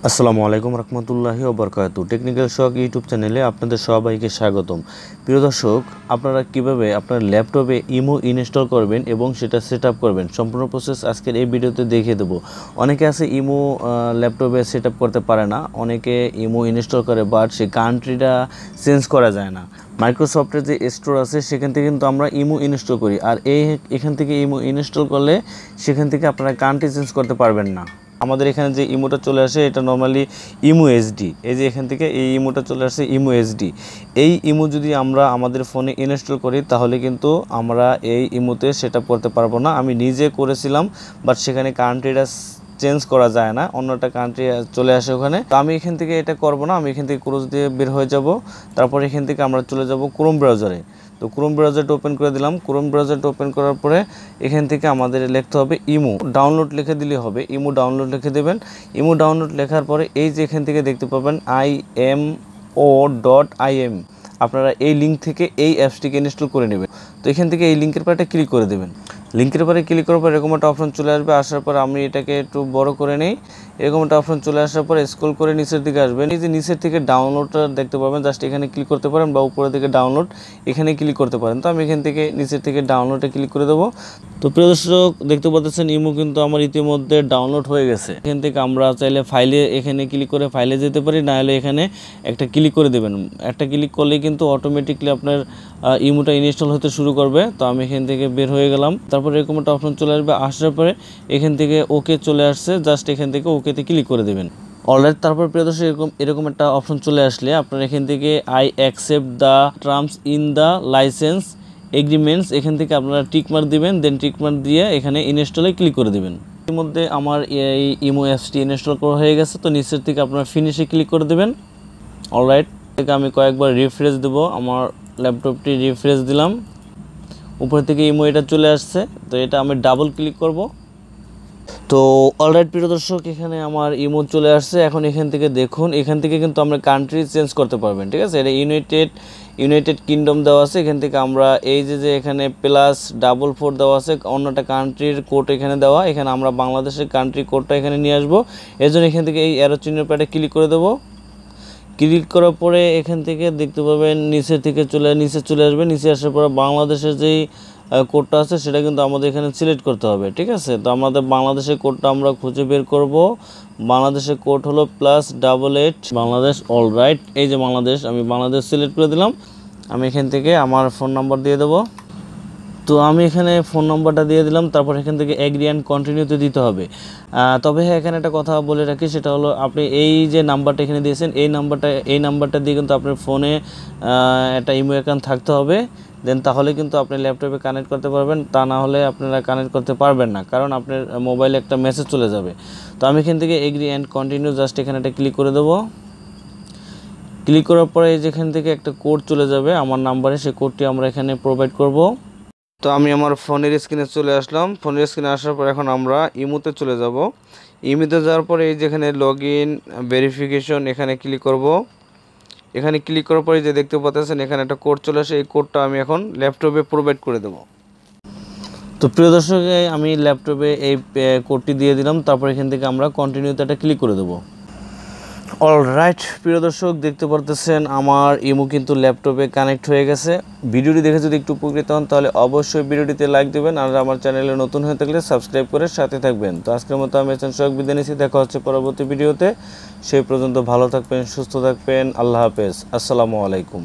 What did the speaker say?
আসসালামু আলাইকুম রহমতুল্লাহি ওয়া বারাকাতুহু। টেকনিক্যাল শখ ইউটিউব চ্যানেলে আপনাদের সবাইকে স্বাগতম। প্রিয় দর্শক, আপনারা কিভাবে আপনার ল্যাপটপে ইমো ইনস্টল করবেন এবং সেটা সেট আপ করবেন সম্পূর্ণ প্রসেস আজকের এই ভিডিওতে দেখিয়ে দেবো। অনেকে আছে ইমো ল্যাপটপে সেট আপ করতে পারে না, অনেকে ইমো ইনস্টল করে বাট সেই কান্ট্রিটা চেঞ্জ করা যায় না। মাইক্রোসফটের যে স্টোর আছে সেখান থেকে কিন্তু আমরা ইমো ইনস্টল করি, আর এখান থেকে ইমো ইনস্টল করলে সেখান থেকে আপনারা কান্ট্রি চেঞ্জ করতে পারবেন না। আমাদের এখানে যে ইমোটা চলে আসে এটা নর্মালি ইমো এসডি, এই যে এখান থেকে এই ইমোটা চলে আসে ইমো এসডি। এই ইমো যদি আমরা আমাদের ফোনে ইনস্টল করি তাহলে কিন্তু আমরা এই ইমোতে সেট আপ করতে পারবো না। আমি নিজে করেছিলাম বাট সেখানে কান্ট্রিটা চেঞ্জ করা যায় না, অন্য একটা কান্ট্রি চলে আসে ওখানে। তো আমি এখান থেকে এটা করব না, আমি এখান থেকে ক্রোজ দিয়ে বের হয়ে যাব। তারপর এখান থেকে আমরা চলে যাব ক্রোম ব্রাউজারে। তো ক্রোম ব্রাউজারটা ওপেন করে দিলাম। ক্রোম ব্রাউজারটা ওপেন করার পরে এখান থেকে আমাদের লিখতে হবে ইমো ডাউনলোড লিখে দিলে হবে। ইমো ডাউনলোড লিখে দেবেন। ইমো ডাউনলোড লেখার পরে এই যে এখান থেকে দেখতে পাবেন IMO.IM, আপনারা এই লিঙ্ক থেকে এই অ্যাপসটিকে ইনস্টল করে নেবেন। তো এখান থেকে এই লিঙ্কের পরে ক্লিক করে দেবেন। লিঙ্কের পরে ক্লিক করার পর এরকম একটা অপশন চলে আসবে। আসার পর আমি এটাকে একটু বড় করে নেই। এরকম একটা অপশন চলে আসার পরে স্ক্রল করে নিচের দিকে আসবেন। এই যে নিচের থেকে ডাউনলোডটা দেখতে পাবেন, জাস্ট এখানে ক্লিক করতে পারেন বা উপরের দিকে ডাউনলোড এখানে ক্লিক করতে পারেন। তো আমি এখান থেকে নিচের থেকে ডাউনলোডে ক্লিক করে দেবো। তো প্রিয় দর্শক, দেখতে পাচ্ছেন ইমো কিন্তু আমার ইতিমধ্যে ডাউনলোড হয়ে গেছে। এখান থেকে আমরা চাইলে ফাইলে এখানে ক্লিক করে ফাইলে যেতে পারি, না হলে এখানে একটা ক্লিক করে দেবেন। একটা ক্লিক করলেই কিন্তু অটোমেটিকলি আপনার ইমোটা ইনস্টল হতে শুরু করবে। তো আমি এখান থেকে বের হয়ে গেলাম। তারপর এরকম একটা অপশন চলে আসবে। আসার পরে এখান থেকে ওকে চলে আসছে, জাস্ট এখান থেকে ওকেতে ক্লিক করে দেবেন। অলরাইট, তারপর প্রিয় দর্শক এরকম একটা অপশন চলে আসলে আপনার এখান থেকে I accept the terms in the licence agreements, এখান থেকে আপনারা টিকমার্ক দিবেন। দেন টিকমার্ক দিয়ে এখানে ইনস্টলে ক্লিক করে দেবেন। এর মধ্যে আমার এই ইমো অ্যাপসটি ইনস্টল করা হয়ে গেছে। তো নিচের থেকে আপনারা ফিনিশে ক্লিক করে দেবেন। অলরাইট, থেকে আমি কয়েকবার রিফ্রেশ দেবো। আমার ল্যাপটপটি রিফ্রেশ দিলাম, উপর থেকে ইমো এটা চলে আসছে। তো এটা আমি ডাবল ক্লিক করব। তো অলরাইট প্রিয় দর্শক, এখানে আমার ইমো চলে আসছে। এখন এখান থেকে দেখুন, এখান থেকে কিন্তু আমরা কান্ট্রি চেঞ্জ করতে পারবেন। ঠিক আছে, এটা ইউনাইটেড কিংডম দেওয়া আছে। এখান থেকে আমরা এই যে এখানে +44 দেওয়া আছে, অন্যটা কান্ট্রির কোড এখানে দেওয়া। এখানে আমরা বাংলাদেশের কান্ট্রি কোডটা এখানে নিয়ে আসবো। এর জন্য এখান থেকে এই অ্যারো চিহ্নের পাটে ক্লিক করে দেবো। ক্লিক করার পরে এখান থেকে দেখতে পাবেন নিচে চলে আসবে। নিচে আসার পরে বাংলাদেশের যেই কোডটা আছে সেটা কিন্তু আমাদের এখানে সিলেক্ট করতে হবে। ঠিক আছে, তো আমাদের বাংলাদেশের কোডটা আমরা খুঁজে বের করব। বাংলাদেশের কোড হলো +88 বাংলাদেশ। অলরাইট, এই যে বাংলাদেশ, আমি বাংলাদেশ সিলেক্ট করে দিলাম। আমি এখান থেকে আমার ফোন নাম্বার দিয়ে দেবো। তো আমি এখানে ফোন নাম্বারটা দিয়ে দিলাম। তারপর এখান থেকে এগ্রি অ্যান্ড কন্টিনিউতে দিতে হবে। তবে হ্যাঁ, এখানে একটা কথা বলে রাখি, সেটা হলো আপনি এই যে নাম্বারটা এখানে দিয়েছেন এই নাম্বারটা দিয়ে কিন্তু আপনার ফোনে একটা ইমো অ্যাকাউন্ট থাকতে হবে। দেন তাহলে কিন্তু আপনি ল্যাপটপে কানেক্ট করতে পারবেন, তা না হলে আপনারা কানেক্ট করতে পারবেন না, কারণ আপনার মোবাইলে একটা মেসেজ চলে যাবে। তো আমি এখান থেকে এগ্রি অ্যান্ড কন্টিনিউ জাস্ট এখানে একটা ক্লিক করে দেবো। ক্লিক করার পরে এই যেখান থেকে একটা কোড চলে যাবে আমার নাম্বারে, সেই কোডটি আমরা এখানে প্রোভাইড করব। তো আমি আমার ফোনের স্ক্রিনে চলে আসলাম। ফোনের স্ক্রিনে আসার পর এখন আমরা ইমোতে চলে যাব। ইমোতে যাওয়ার পরে এই যেখানে লগ ইন ভেরিফিকেশন এখানে ক্লিক করব। এখানে ক্লিক করার পরে যে দেখতে পাচ্ছেন এখানে একটা কোড চলে আসে, এই কোডটা আমি এখন ল্যাপটপে প্রোভাইড করে দেব। তো প্রিয় দর্শক, আমি ল্যাপটপে এই কোডটি দিয়ে দিলাম। তারপর এখান থেকে আমরা কন্টিনিউতে একটা ক্লিক করে দেবো। অলরাইট প্রিয় দর্শক, দেখতে পারতেছেন আমার ইমো কিন্তু ল্যাপটপে কানেক্ট হয়ে গেছে। ভিডিওটি দেখে যদি একটু উপকৃত হন তাহলে অবশ্যই ভিডিওটিতে লাইক দেবেন, আর আমার চ্যানেলে নতুন হয়ে থাকলে সাবস্ক্রাইব করে সাথে থাকবেন। তো আজকের মতো আমি সোহাগ বিদায় নিচ্ছি। দেখা হচ্ছে পরবর্তী ভিডিওতে। সেই পর্যন্ত ভালো থাকবেন, সুস্থ থাকবেন। আল্লাহ হাফেজ, আসসালামু আলাইকুম।